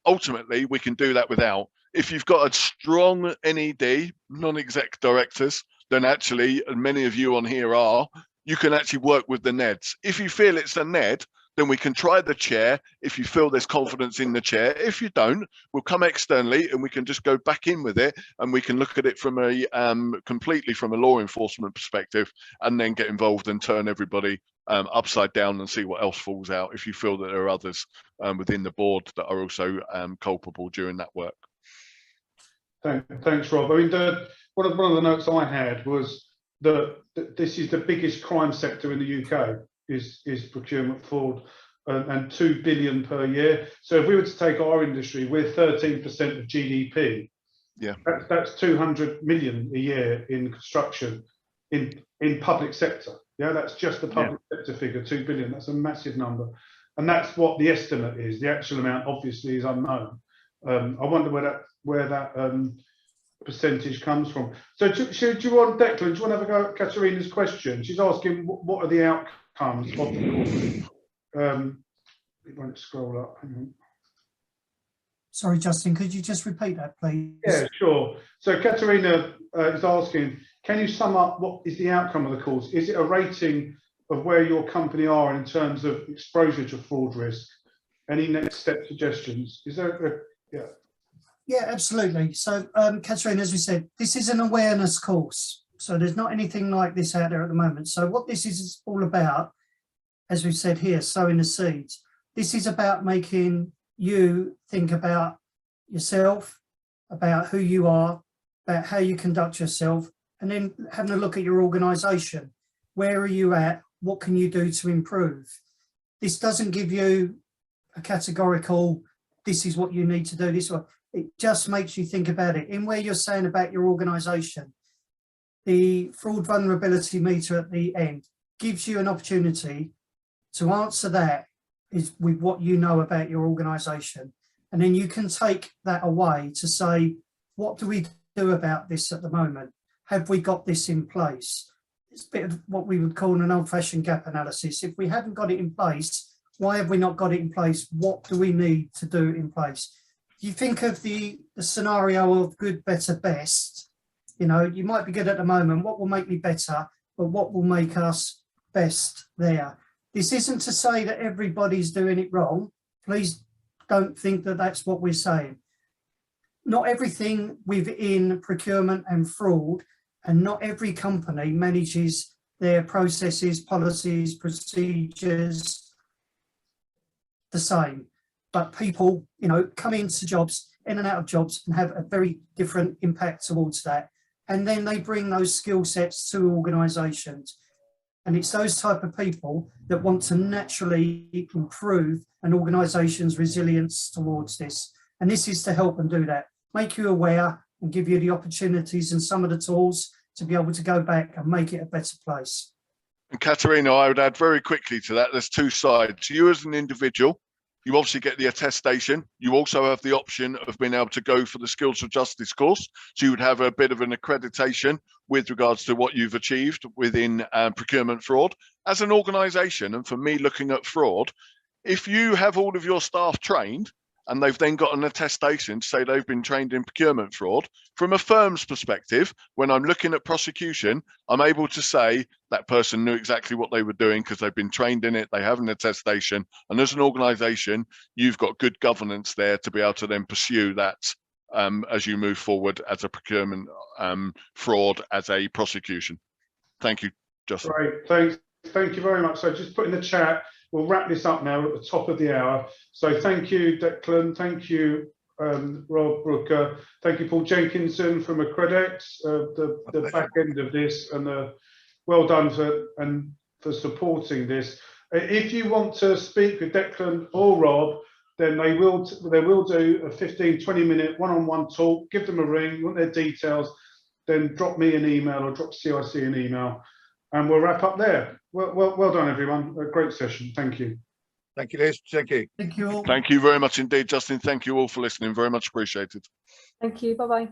ultimately we can do that without. If you've got a strong NED, non-exec directors, then actually, and many of you on here are, you can actually work with the NEDs. If you feel it's a NED, then we can try the chair if you feel there's confidence in the chair. If you don't, we'll come externally and we can just go back in with it, and we can look at it from a completely from a law enforcement perspective, and then get involved and turn everybody upside down and see what else falls out if you feel that there are others within the board that are also culpable during that work. Thanks, Rob. I mean, one of the notes I had was that this is the biggest crime sector in the UK. Is procurement fraud, and 2 billion per year. So if we were to take our industry, we're 13% of GDP. Yeah, that's 200 million a year in construction, in public sector. Yeah, that's just the public sector figure, 2 billion. That's a massive number, and that's what the estimate is. The actual amount obviously is unknown. I wonder where that percentage comes from. So do you want, Declan, do you want to have a go at Katerina's question? She's asking what are the outcomes of the It won't scroll up. Hang on. Sorry, Justin, could you just repeat that, please? Yeah, sure. So Katerina is asking, can you sum up what is the outcome of the course? Is it a rating of where your company are in terms of exposure to fraud risk? Any next step suggestions? Is there yeah. Yeah, absolutely. So, Katerina, as we said, this is an awareness course. So there's not anything like this out there at the moment. So what this is all about, as we've said here, sowing the seeds. This is about making you think about yourself, about who you are, about how you conduct yourself, and then having a look at your organisation. Where are you at? What can you do to improve? This doesn't give you a categorical, this is what you need to do, this one. It just makes you think about it. In where you're saying about your organisation, the fraud vulnerability meter at the end gives you an opportunity to answer that is with what you know about your organisation. And then you can take that away to say, what do we do about this at the moment? Have we got this in place? It's a bit of what we would call an old-fashioned gap analysis. If we haven't got it in place, why have we not got it in place? What do we need to do in place? You think of the scenario of good, better, best. You know, you might be good at the moment. What will make me better? But what will make us best there? This isn't to say that everybody's doing it wrong. Please don't think that that's what we're saying. Not everything within procurement and fraud, and not every company manages their processes, policies, procedures the same. But people, you know, come into jobs, in and out of jobs, and have a very different impact towards that. And then they bring those skill sets to organisations. And it's those type of people that want to naturally improve an organisation's resilience towards this. And this is to help them do that, make you aware and give you the opportunities and some of the tools to be able to go back and make it a better place. And Katerina, I would add very quickly to that, there's two sides. You as an individual, you obviously get the attestation. You also have the option of being able to go for the Skills for Justice course. So you would have a bit of an accreditation with regards to what you've achieved within procurement fraud. As an organisation, and for me looking at fraud, if you have all of your staff trained and they've then got an attestation to say they've been trained in procurement fraud, from a firm's perspective, when I'm looking at prosecution, I'm able to say that person knew exactly what they were doing because they've been trained in it, they have an attestation, and as an organisation, you've got good governance there to be able to then pursue that as you move forward as a procurement fraud as a prosecution. Thank you, Justin. Great, thanks. Thank you very much. So just put in the chat, we'll wrap this up now at the top of the hour. So thank you, Declan. Thank you, Rob Brooker. Thank you, Paul Jenkinson from accredex, the back end of this, and well done for supporting this. If you want to speak with Declan or Rob, then they will do a 15-20 minute one-on-one talk. Give them a ring. You want their details, then drop me an email or drop CIC an email, and we'll wrap up there. Well done, everyone. A great session. Thank you. Thank you, Liz. Thank you. Thank you all. Thank you very much indeed, Justin. Thank you all for listening. Very much appreciated. Thank you. Bye-bye.